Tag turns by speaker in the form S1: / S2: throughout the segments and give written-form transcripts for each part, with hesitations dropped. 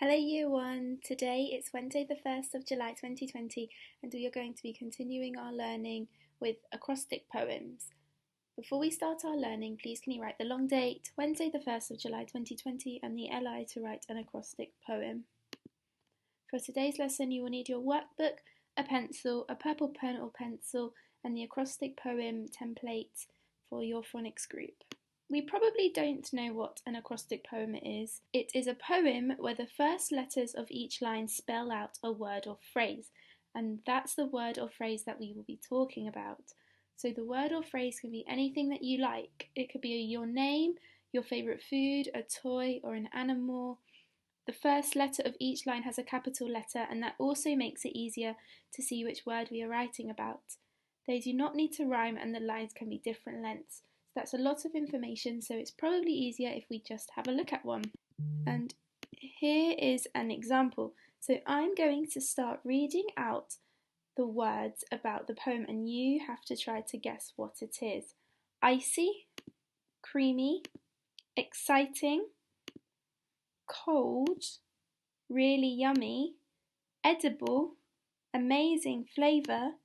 S1: Hello Year 1, today it's Wednesday the 1st of July 2020 and we are going to be continuing our learning with acrostic poems. Before we start our learning, please can you write the long date, Wednesday the 1st of July 2020 and the LI to write an acrostic poem. For today's lesson you will need your workbook, a pencil, a purple pen or pencil and the acrostic poem template for your phonics group. We probably don't know what an acrostic poem is. It is a poem where the first letters of each line spell out a word or phrase, and that's the word or phrase that we will be talking about. So the word or phrase can be anything that you like. It could be your name, your favourite food, a toy or an animal. The first letter of each line has a capital letter, and that also makes it easier to see which word we are writing about. They do not need to rhyme and the lines can be different lengths. That's a lot of information, so it's probably easier if we just have a look at one. And here is an example. So I'm going to start reading out the words about the poem and you have to try to guess what it is. Icy, creamy, exciting, cold, really yummy, edible, amazing flavour,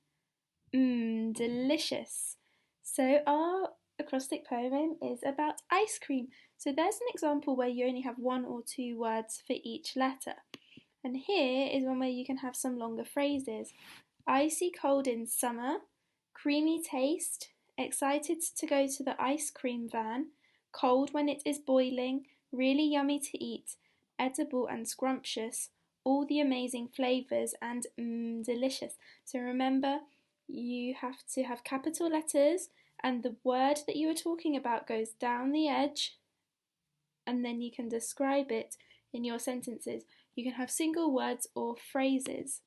S1: delicious. So our acrostic poem is about ice cream. So there's an example where you only have one or two words for each letter. And here is one where you can have some longer phrases. Icy cold in summer, creamy taste, excited to go to the ice cream van, cold when it is boiling, really yummy to eat, edible and scrumptious, all the amazing flavours and delicious. So remember, you have to have capital letters and the word that you are talking about goes down the edge and then you can describe it in your sentences. You can have single words or phrases.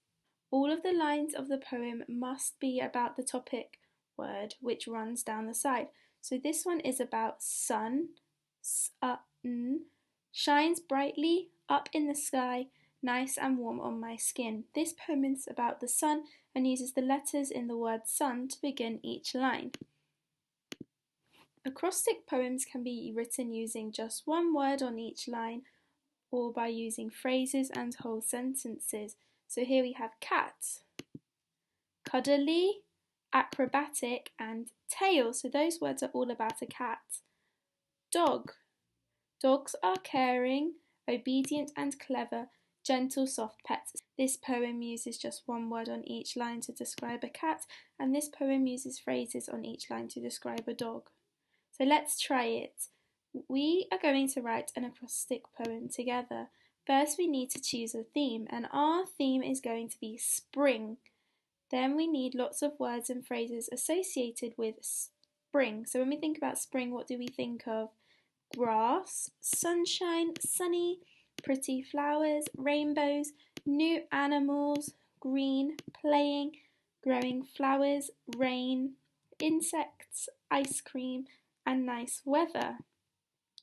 S1: All of the lines of the poem must be about the topic word which runs down the side. So this one is about sun, shines brightly up in the sky, nice and warm on my skin. This poem is about the sun and uses the letters in the word sun to begin each line. Acrostic poems can be written using just one word on each line or by using phrases and whole sentences. So here we have cat, cuddly, acrobatic and tail. So those words are all about a cat. Dog. Dogs are caring, obedient and clever, gentle, soft pets. This poem uses just one word on each line to describe a cat, and this poem uses phrases on each line to describe a dog. So let's try it. We are going to write an acrostic poem together. First we need to choose a theme, and our theme is going to be spring. Then we need lots of words and phrases associated with spring. So when we think about spring, what do we think of? Grass, sunshine, sunny, pretty flowers, rainbows, new animals, green, playing, growing flowers, rain, insects, ice cream, and nice weather.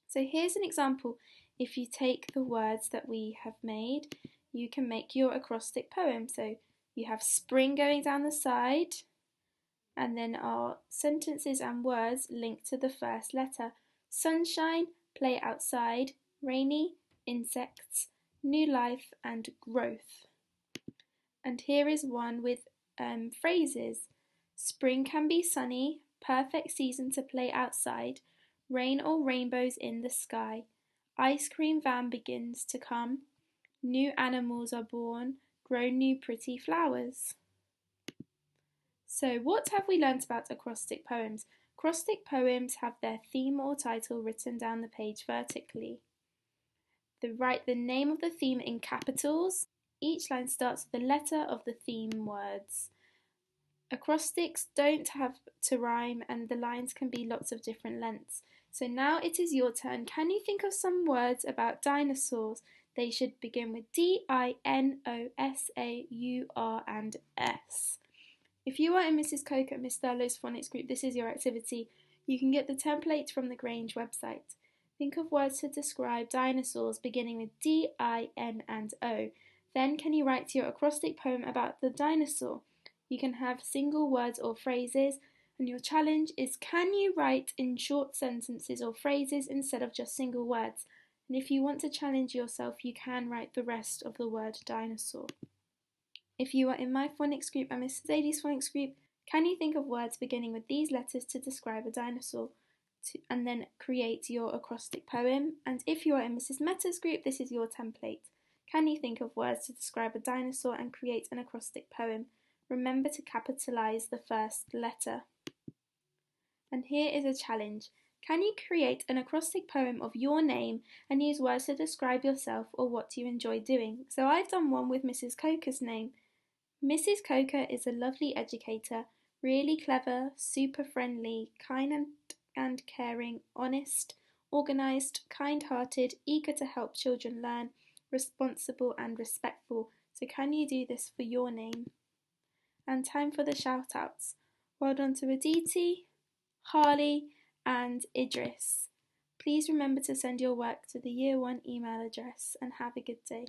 S1: So here's an example. If you take the words that we have made, you can make your acrostic poem. So you have spring going down the side, and then our sentences and words link to the first letter. Sunshine, play outside, rainy, insects, new life and growth. And here is one with phrases. Spring can be sunny, perfect season to play outside, rain or rainbows in the sky, ice cream van begins to come, new animals are born, grow new pretty flowers. So what have we learnt about acrostic poems? Acrostic poems have their theme or title written down the page vertically. They write the name of the theme in capitals. Each line starts with the letter of the theme words. Acrostics don't have to rhyme and the lines can be lots of different lengths. So now it is your turn. Can you think of some words about dinosaurs? They should begin with D-I-N-O-S-A-U-R and S. If you are in Mrs. Coke at Miss Thurlow's phonics group, this is your activity. You can get the template from the Grange website. Think of words to describe dinosaurs beginning with D-I-N and O. Then can you write your acrostic poem about the dinosaur? You can have single words or phrases, and your challenge is can you write in short sentences or phrases instead of just single words? And if you want to challenge yourself, you can write the rest of the word dinosaur. If you are in my phonics group and Miss Zadie's phonics group, can you think of words beginning with these letters to describe a dinosaur? And then create your acrostic poem. And if you are in Mrs. Meta's group, this is your template. Can you think of words to describe a dinosaur and create an acrostic poem? Remember to capitalise the first letter. And here is a challenge. Can you create an acrostic poem of your name and use words to describe yourself or what you enjoy doing? So I've done one with Mrs. Coker's name. Mrs. Coker is a lovely educator, really clever, super friendly, kind and caring, honest, organised, kind-hearted, eager to help children learn, responsible and respectful. So can you do this for your name? And time for the shout-outs. Well done to Aditi, Harley and Idris. Please remember to send your work to the Year 1 email address and have a good day.